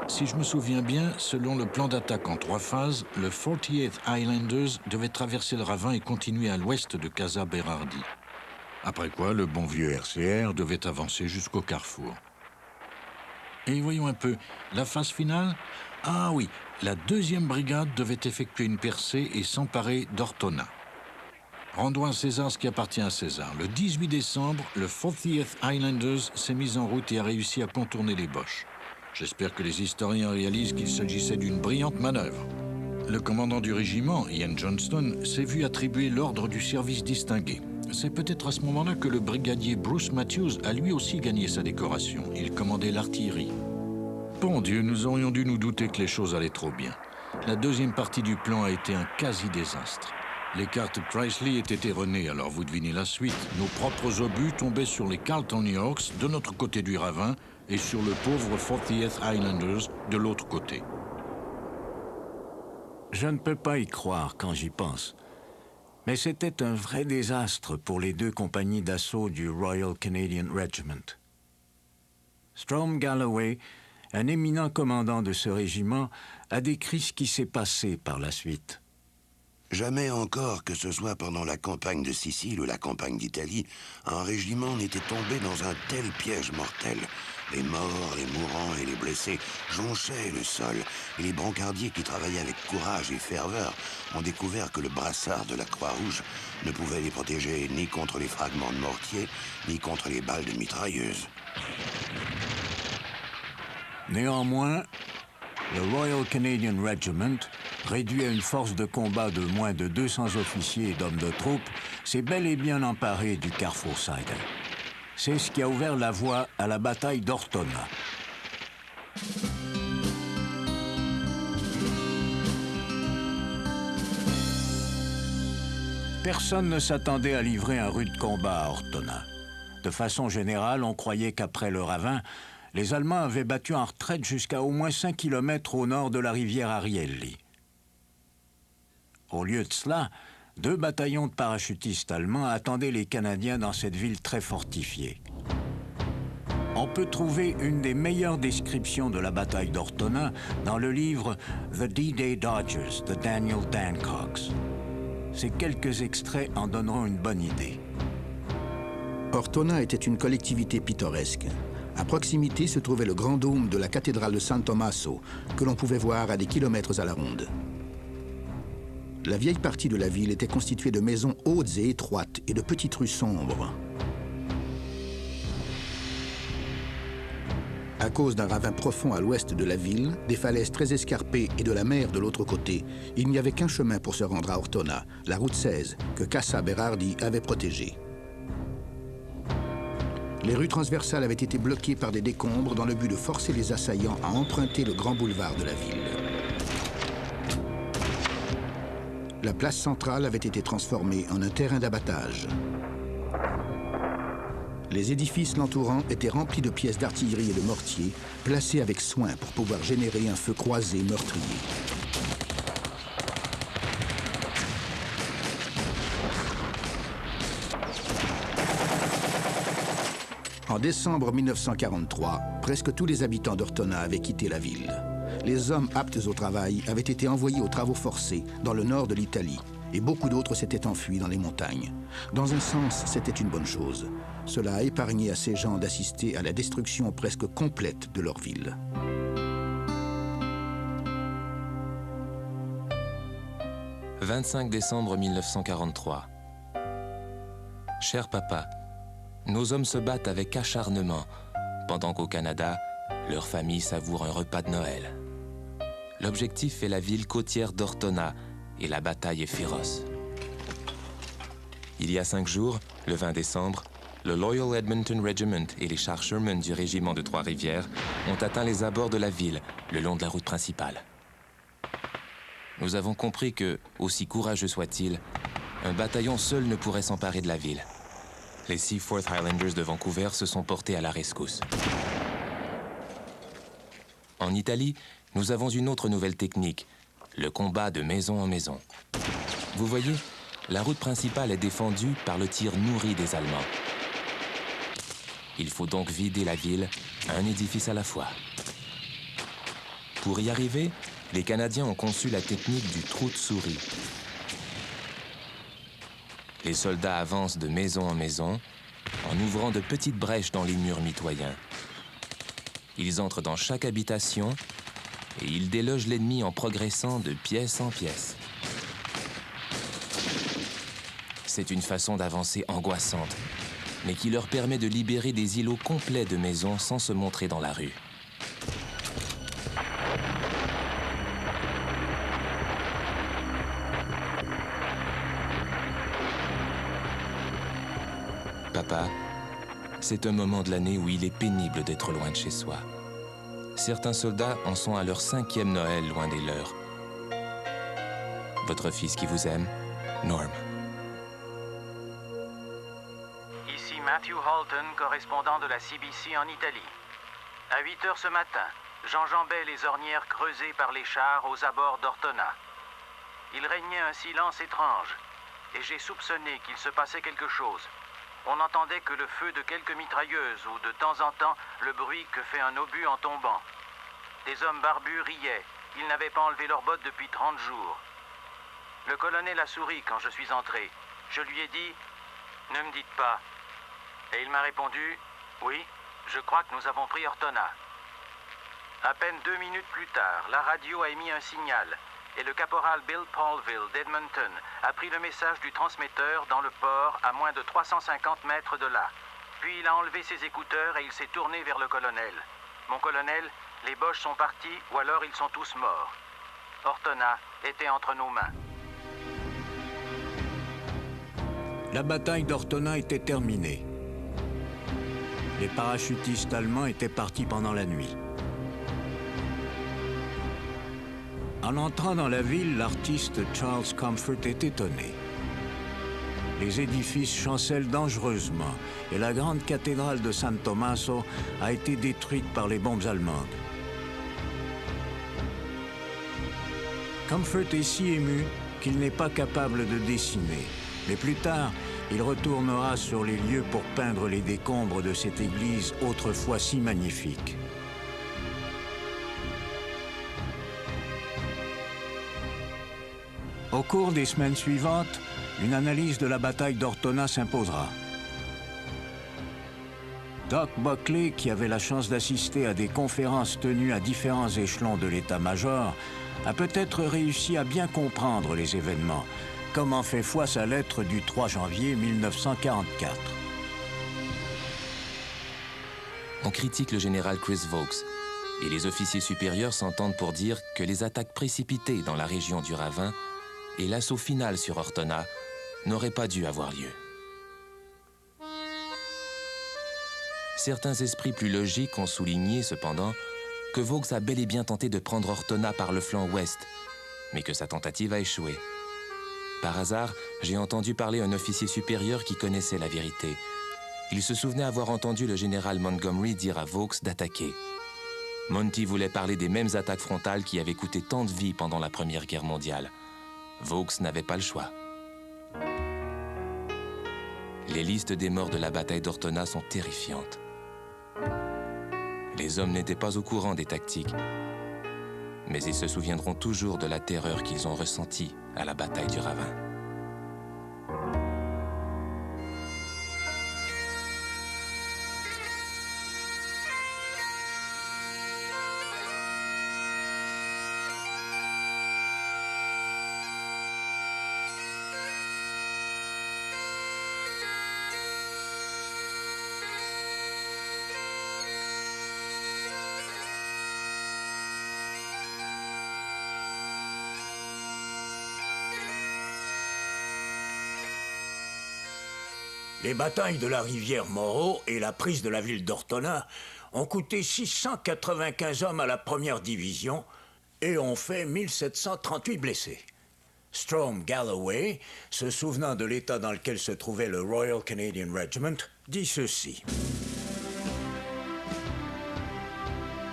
Si je me souviens bien, selon le plan d'attaque en 3 phases, le 48th Highlanders devait traverser le ravin et continuer à l'ouest de Casa Berardi. Après quoi, le bon vieux RCR devait avancer jusqu'au carrefour. Et voyons un peu, la phase finale? Ah oui, la 2e brigade devait effectuer une percée et s'emparer d'Ortona. Rendons à César ce qui appartient à César. Le 18 décembre, le 40th Highlanders s'est mis en route et a réussi à contourner les Boches. J'espère que les historiens réalisent qu'il s'agissait d'une brillante manœuvre. Le commandant du régiment, Ian Johnston, s'est vu attribuer l'ordre du service distingué. C'est peut-être à ce moment-là que le brigadier Bruce Matthews a lui aussi gagné sa décoration. Il commandait l'artillerie. Bon Dieu, nous aurions dû nous douter que les choses allaient trop bien. La 2e partie du plan a été un quasi-désastre. Les cartes Chrysley étaient erronées, alors vous devinez la suite. Nos propres obus tombaient sur les Carlton Yorks, de notre côté du ravin, et sur le pauvre 40th Highlanders, de l'autre côté. Je ne peux pas y croire quand j'y pense. Mais c'était un vrai désastre pour les 2 compagnies d'assaut du Royal Canadian Regiment. Strom Galloway, un éminent commandant de ce régiment, a décrit ce qui s'est passé par la suite. Jamais encore, que ce soit pendant la campagne de Sicile ou la campagne d'Italie, un régiment n'était tombé dans un tel piège mortel. Les morts, les mourants et les blessés jonchaient le sol, et les brancardiers qui travaillaient avec courage et ferveur ont découvert que le brassard de la Croix-Rouge ne pouvait les protéger ni contre les fragments de mortier, ni contre les balles de mitrailleuse. Néanmoins, le Royal Canadian Regiment, réduit à une force de combat de moins de 200 officiers et d'hommes de troupe, s'est bel et bien emparé du Carrefour Cider. C'est ce qui a ouvert la voie à la bataille d'Ortona. Personne ne s'attendait à livrer un rude combat à Ortona. De façon générale, on croyait qu'après le ravin, les Allemands avaient battu en retraite jusqu'à au moins 5 kilomètres au nord de la rivière Arielli. Au lieu de cela, 2 bataillons de parachutistes allemands attendaient les Canadiens dans cette ville très fortifiée. On peut trouver une des meilleures descriptions de la bataille d'Ortona dans le livre « The D-Day Dodgers » de Daniel Dancox. Ces quelques extraits en donneront une bonne idée. Ortona était une collectivité pittoresque. À proximité se trouvait le grand dôme de la cathédrale de San Tommaso, que l'on pouvait voir à des kilomètres à la ronde. La vieille partie de la ville était constituée de maisons hautes et étroites et de petites rues sombres. À cause d'un ravin profond à l'ouest de la ville, des falaises très escarpées et de la mer de l'autre côté, il n'y avait qu'un chemin pour se rendre à Ortona, la route 16, que Casa Berardi avait protégée. Les rues transversales avaient été bloquées par des décombres dans le but de forcer les assaillants à emprunter le grand boulevard de la ville. La place centrale avait été transformée en un terrain d'abattage. Les édifices l'entourant étaient remplis de pièces d'artillerie et de mortiers, placés avec soin pour pouvoir générer un feu croisé meurtrier. En décembre 1943, presque tous les habitants d'Ortona avaient quitté la ville. Les hommes aptes au travail avaient été envoyés aux travaux forcés dans le nord de l'Italie, et beaucoup d'autres s'étaient enfuis dans les montagnes. Dans un sens, c'était une bonne chose. Cela a épargné à ces gens d'assister à la destruction presque complète de leur ville. 25 décembre 1943. Cher papa, nos hommes se battent avec acharnement, pendant qu'au Canada, leur famille savoure un repas de Noël. L'objectif est la ville côtière d'Ortona et la bataille est féroce. Il y a 5 jours, le 20 décembre, le Loyal Edmonton Regiment et les chars Sherman du régiment de Trois-Rivières ont atteint les abords de la ville, le long de la route principale. Nous avons compris que, aussi courageux soit-il, un bataillon seul ne pourrait s'emparer de la ville. Les Seaforth Highlanders de Vancouver se sont portés à la rescousse. En Italie, nous avons une autre nouvelle technique, le combat de maison en maison. Vous voyez, la route principale est défendue par le tir nourri des Allemands. Il faut donc vider la ville, un édifice à la fois. Pour y arriver, les Canadiens ont conçu la technique du trou de souris. Les soldats avancent de maison en maison, en ouvrant de petites brèches dans les murs mitoyens. Ils entrent dans chaque habitation et ils délogent l'ennemi en progressant de pièce en pièce. C'est une façon d'avancer angoissante, mais qui leur permet de libérer des îlots complets de maisons sans se montrer dans la rue. Papa, c'est un moment de l'année où il est pénible d'être loin de chez soi. Certains soldats en sont à leur 5e Noël loin des leurs. Votre fils qui vous aime, Norm. Ici Matthew Halton, correspondant de la CBC en Italie. À 8 heures ce matin, j'enjambais les ornières creusées par les chars aux abords d'Ortona. Il régnait un silence étrange, et j'ai soupçonné qu'il se passait quelque chose. On n'entendait que le feu de quelques mitrailleuses ou de temps en temps le bruit que fait un obus en tombant. Des hommes barbus riaient. Ils n'avaient pas enlevé leurs bottes depuis 30 jours. Le colonel a souri quand je suis entré. Je lui ai dit « Ne me dites pas ». Et il m'a répondu « Oui, je crois que nous avons pris Ortona ». À peine 2 minutes plus tard, la radio a émis un signal et le caporal Bill Paulville d'Edmonton a pris le message du transmetteur dans le port à moins de 350 mètres de là. Puis il a enlevé ses écouteurs et il s'est tourné vers le colonel. « Mon colonel, les Boches sont partis ou alors ils sont tous morts. Ortona était entre nos mains. » La bataille d'Ortona était terminée. Les parachutistes allemands étaient partis pendant la nuit. En entrant dans la ville, l'artiste Charles Comfort est étonné. Les édifices chancellent dangereusement et la grande cathédrale de San Tommaso a été détruite par les bombes allemandes. Comfort est si ému qu'il n'est pas capable de dessiner. Mais plus tard, il retournera sur les lieux pour peindre les décombres de cette église autrefois si magnifique. Au cours des semaines suivantes, une analyse de la bataille d'Ortona s'imposera. Doc Buckley, qui avait la chance d'assister à des conférences tenues à différents échelons de l'état-major, a peut-être réussi à bien comprendre les événements, comme en fait foi sa lettre du 3 janvier 1944. On critique le général Chris Vaux, et les officiers supérieurs s'entendent pour dire que les attaques précipitées dans la région du ravin et l'assaut final sur Ortona n'auraient pas dû avoir lieu. Certains esprits plus logiques ont souligné, cependant, que Vaux a bel et bien tenté de prendre Ortona par le flanc ouest, mais que sa tentative a échoué. Par hasard, j'ai entendu parler un officier supérieur qui connaissait la vérité. Il se souvenait avoir entendu le général Montgomery dire à Vaux d'attaquer. Monty voulait parler des mêmes attaques frontales qui avaient coûté tant de vies pendant la Première Guerre mondiale. Vaux n'avait pas le choix. Les listes des morts de la bataille d'Ortona sont terrifiantes. Les hommes n'étaient pas au courant des tactiques, mais ils se souviendront toujours de la terreur qu'ils ont ressentie à la bataille du ravin. Les batailles de la rivière Moro et la prise de la ville d'Ortona ont coûté 695 hommes à la première division et ont fait 1738 blessés. Strom Galloway, se souvenant de l'état dans lequel se trouvait le Royal Canadian Regiment, dit ceci.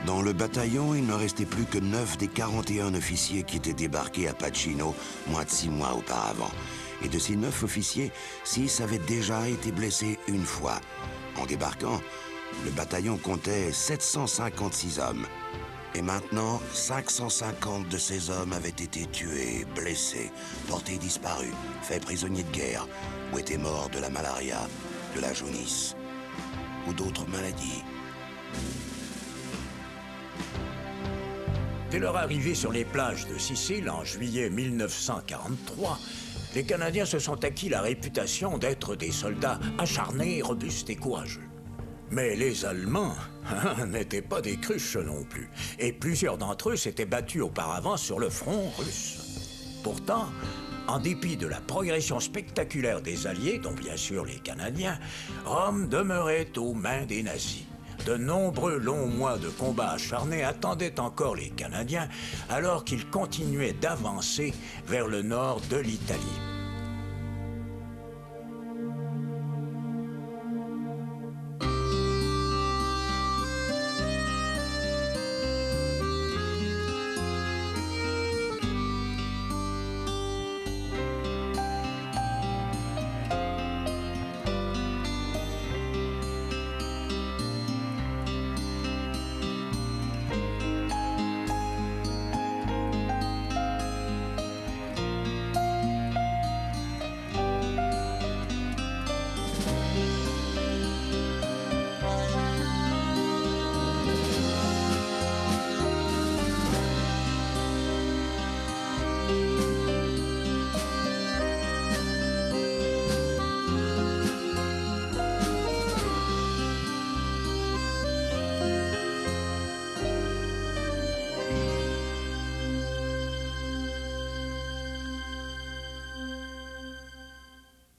Dans le bataillon, il ne restait plus que 9 des 41 officiers qui étaient débarqués à Pacino moins de 6 mois auparavant. Et de ces 9 officiers, 6 avaient déjà été blessés une fois. En débarquant, le bataillon comptait 756 hommes. Et maintenant, 550 de ces hommes avaient été tués, blessés, portés disparus, faits prisonniers de guerre, ou étaient morts de la malaria, de la jaunisse, ou d'autres maladies. Dès leur arrivée sur les plages de Sicile en juillet 1943, les Canadiens se sont acquis la réputation d'être des soldats acharnés, robustes et courageux. Mais les Allemands n'étaient pas des cruches non plus, et plusieurs d'entre eux s'étaient battus auparavant sur le front russe. Pourtant, en dépit de la progression spectaculaire des Alliés, dont bien sûr les Canadiens, Rome demeurait aux mains des nazis. De nombreux longs mois de combats acharnés attendaient encore les Canadiens, alors qu'ils continuaient d'avancer vers le nord de l'Italie.